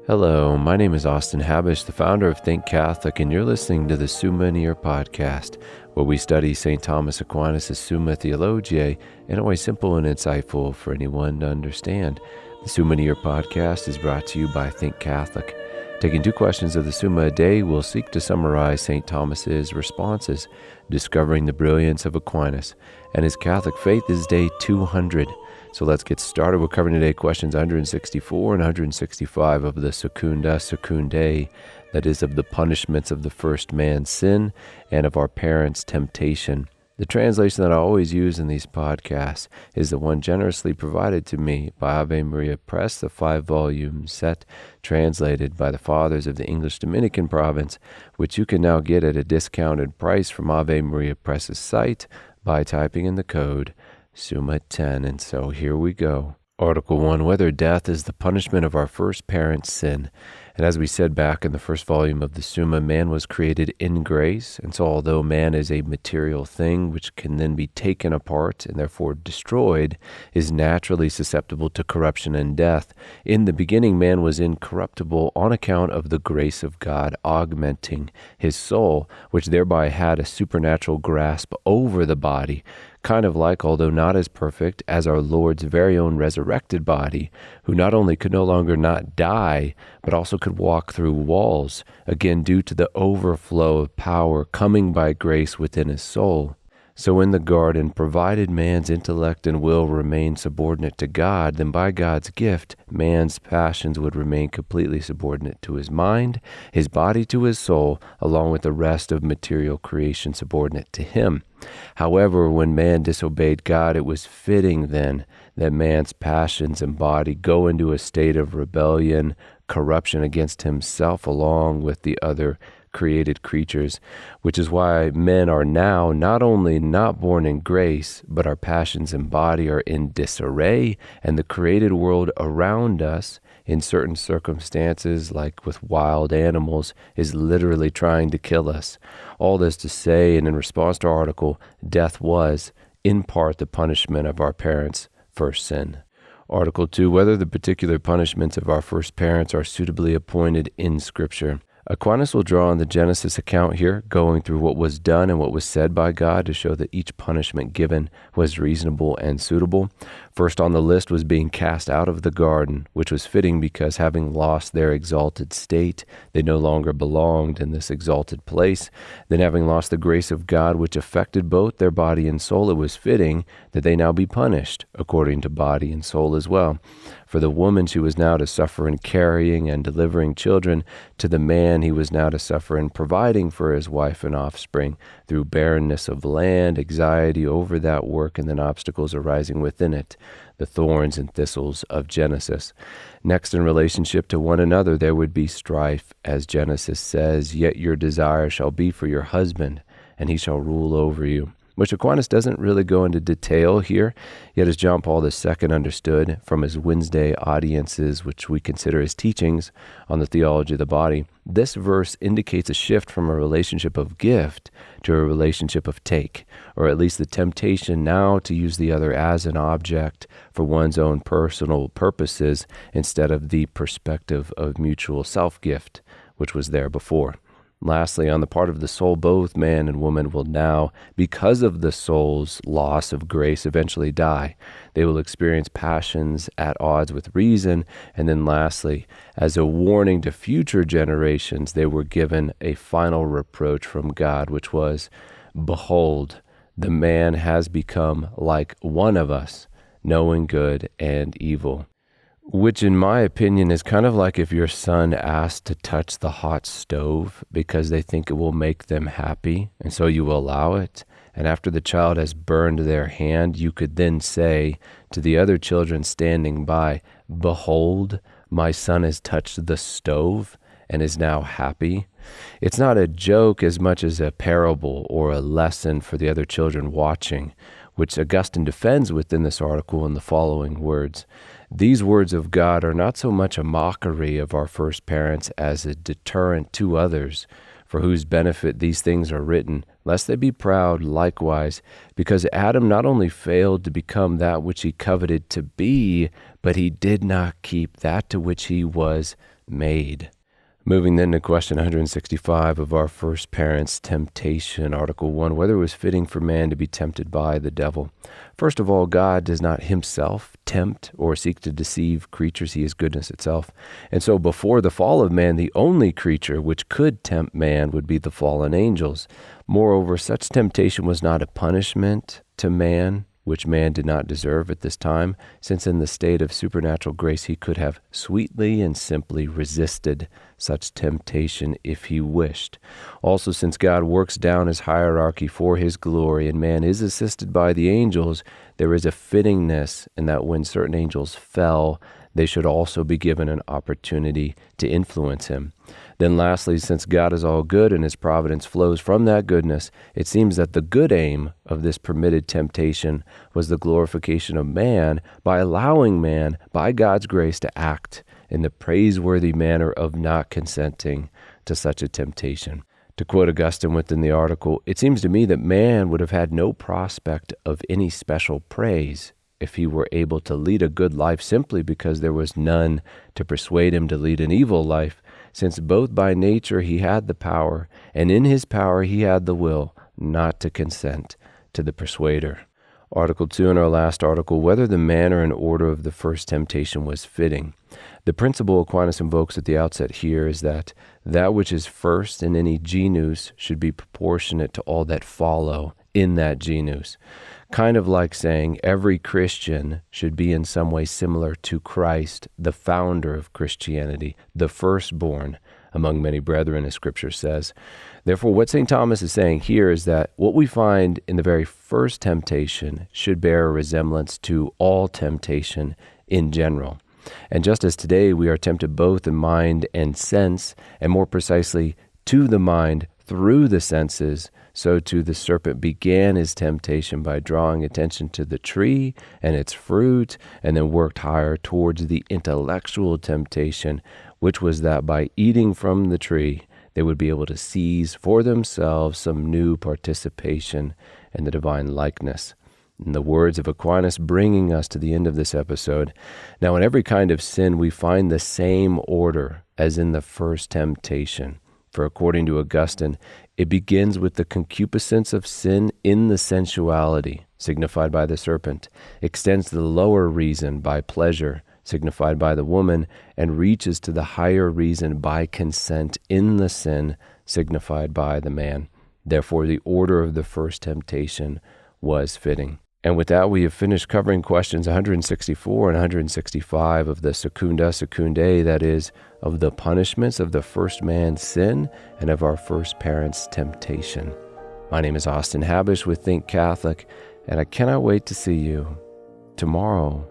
Hello, my name is Austin Habish, the founder of Think Catholic, and you're listening to the Summa podcast, where we study St. Thomas Aquinas' Summa Theologiae in a way simple and insightful for anyone to understand. The Summa podcast is brought to you by Think Catholic. Taking 2 questions of the Summa a day, we'll seek to summarize St. Thomas's responses, discovering the brilliance of Aquinas and his Catholic faith is day 200. So let's get started. We're covering today questions 164 and 165 of the Secunda Secundae, that is, of the punishments of the first man's sin and of our parents' temptation. The translation that I always use in these podcasts is the one generously provided to me by Ave Maria Press, the 5-volume set translated by the Fathers of the English Dominican province, which you can now get at a discounted price from Ave Maria Press's site by typing in the code Summa 10, and so here we go. Article 1, whether death is the punishment of our first parent's sin. And as we said back in the first volume of the Summa, man was created in grace, and so although man is a material thing which can then be taken apart and therefore destroyed, is naturally susceptible to corruption and death. In the beginning, man was incorruptible on account of the grace of God augmenting his soul, which thereby had a supernatural grasp over the body, kind of like, although not as perfect, as our Lord's very own resurrected body, who not only could no longer not die, but also could walk through walls, again due to the overflow of power coming by grace within his soul. So in the garden, provided man's intellect and will remain subordinate to God, then by God's gift, man's passions would remain completely subordinate to his mind, his body to his soul, along with the rest of material creation subordinate to him. However, when man disobeyed God, it was fitting then that man's passions and body go into a state of rebellion, corruption against himself along with the other created creatures, which is why men are now not only not born in grace, but our passions and body are in disarray, and the created world around us, in certain circumstances, like with wild animals, is literally trying to kill us. All this to say, and in response to our article, death was, in part, the punishment of our parents' first sin. Article 2, whether the particular punishments of our first parents are suitably appointed in Scripture. Aquinas will draw on the Genesis account here, going through what was done and what was said by God to show that each punishment given was reasonable and suitable. First on the list was being cast out of the garden, which was fitting because having lost their exalted state, they no longer belonged in this exalted place. Then having lost the grace of God, which affected both their body and soul, it was fitting that they now be punished, according to body and soul as well. For the woman, she was now to suffer in carrying and delivering children. To the man, he was now to suffer in providing for his wife and offspring through barrenness of land, anxiety over that work, and then obstacles arising within it, the thorns and thistles of Genesis. Next, in relationship to one another, there would be strife, as Genesis says, "Yet your desire shall be for your husband, and he shall rule over you," which Aquinas doesn't really go into detail here, yet as John Paul II understood from his Wednesday audiences, which we consider his teachings on the theology of the body, this verse indicates a shift from a relationship of gift to a relationship of take, or at least the temptation now to use the other as an object for one's own personal purposes instead of the perspective of mutual self-gift, which was there before. Lastly, on the part of the soul, both man and woman will now, because of the soul's loss of grace, eventually die. They will experience passions at odds with reason. And then lastly, as a warning to future generations, they were given a final reproach from God, which was, "Behold, the man has become like one of us, knowing good and evil." Which, in my opinion, is kind of like if your son asked to touch the hot stove because they think it will make them happy, and so you allow it. And after the child has burned their hand, you could then say to the other children standing by, "Behold, my son has touched the stove and is now happy." It's not a joke as much as a parable or a lesson for the other children watching, which Augustine defends within this article in the following words. These words of God are not so much a mockery of our first parents as a deterrent to others, for whose benefit these things are written, lest they be proud likewise, because Adam not only failed to become that which he coveted to be, but he did not keep that to which he was made. Moving then to question 165 of our first parents' temptation, Article 1, whether it was fitting for man to be tempted by the devil. First of all, God does not himself tempt or seek to deceive creatures. He is goodness itself. And so before the fall of man, the only creature which could tempt man would be the fallen angels. Moreover, such temptation was not a punishment to man, which man did not deserve at this time, since in the state of supernatural grace he could have sweetly and simply resisted such temptation if he wished. Also, since God works down his hierarchy for his glory and man is assisted by the angels, there is a fittingness in that when certain angels fell, they should also be given an opportunity to influence him. Then lastly, since God is all good and his providence flows from that goodness, it seems that the good aim of this permitted temptation was the glorification of man by allowing man, by God's grace, to act in the praiseworthy manner of not consenting to such a temptation. To quote Augustine within the article, it seems to me that man would have had no prospect of any special praise if he were able to lead a good life simply because there was none to persuade him to lead an evil life, since both by nature he had the power, and in his power he had the will not to consent to the persuader. Article 2 in our last article, whether the manner and order of the first temptation was fitting. The principle Aquinas invokes at the outset here is that which is first in any genus should be proportionate to all that follow in that genus. Kind of like saying every Christian should be in some way similar to Christ, the founder of Christianity, the firstborn among many brethren, as Scripture says. Therefore, what St. Thomas is saying here is that what we find in the very first temptation should bear a resemblance to all temptation in general. And just as today we are tempted both in mind and sense, and more precisely to the mind through the senses, so too the serpent began his temptation by drawing attention to the tree and its fruit, and then worked higher towards the intellectual temptation, which was that by eating from the tree, they would be able to seize for themselves some new participation in the divine likeness. In the words of Aquinas, bringing us to the end of this episode, now in every kind of sin we find the same order as in the first temptation. For according to Augustine, it begins with the concupiscence of sin in the sensuality, signified by the serpent, extends to the lower reason by pleasure, signified by the woman, and reaches to the higher reason by consent in the sin, signified by the man. Therefore, the order of the first temptation was fitting. And with that, we have finished covering questions 164 and 165 of the Secunda Secundae, that is, of the punishments of the first man's sin and of our first parents' temptation. My name is Austin Habish with Think Catholic, and I cannot wait to see you tomorrow.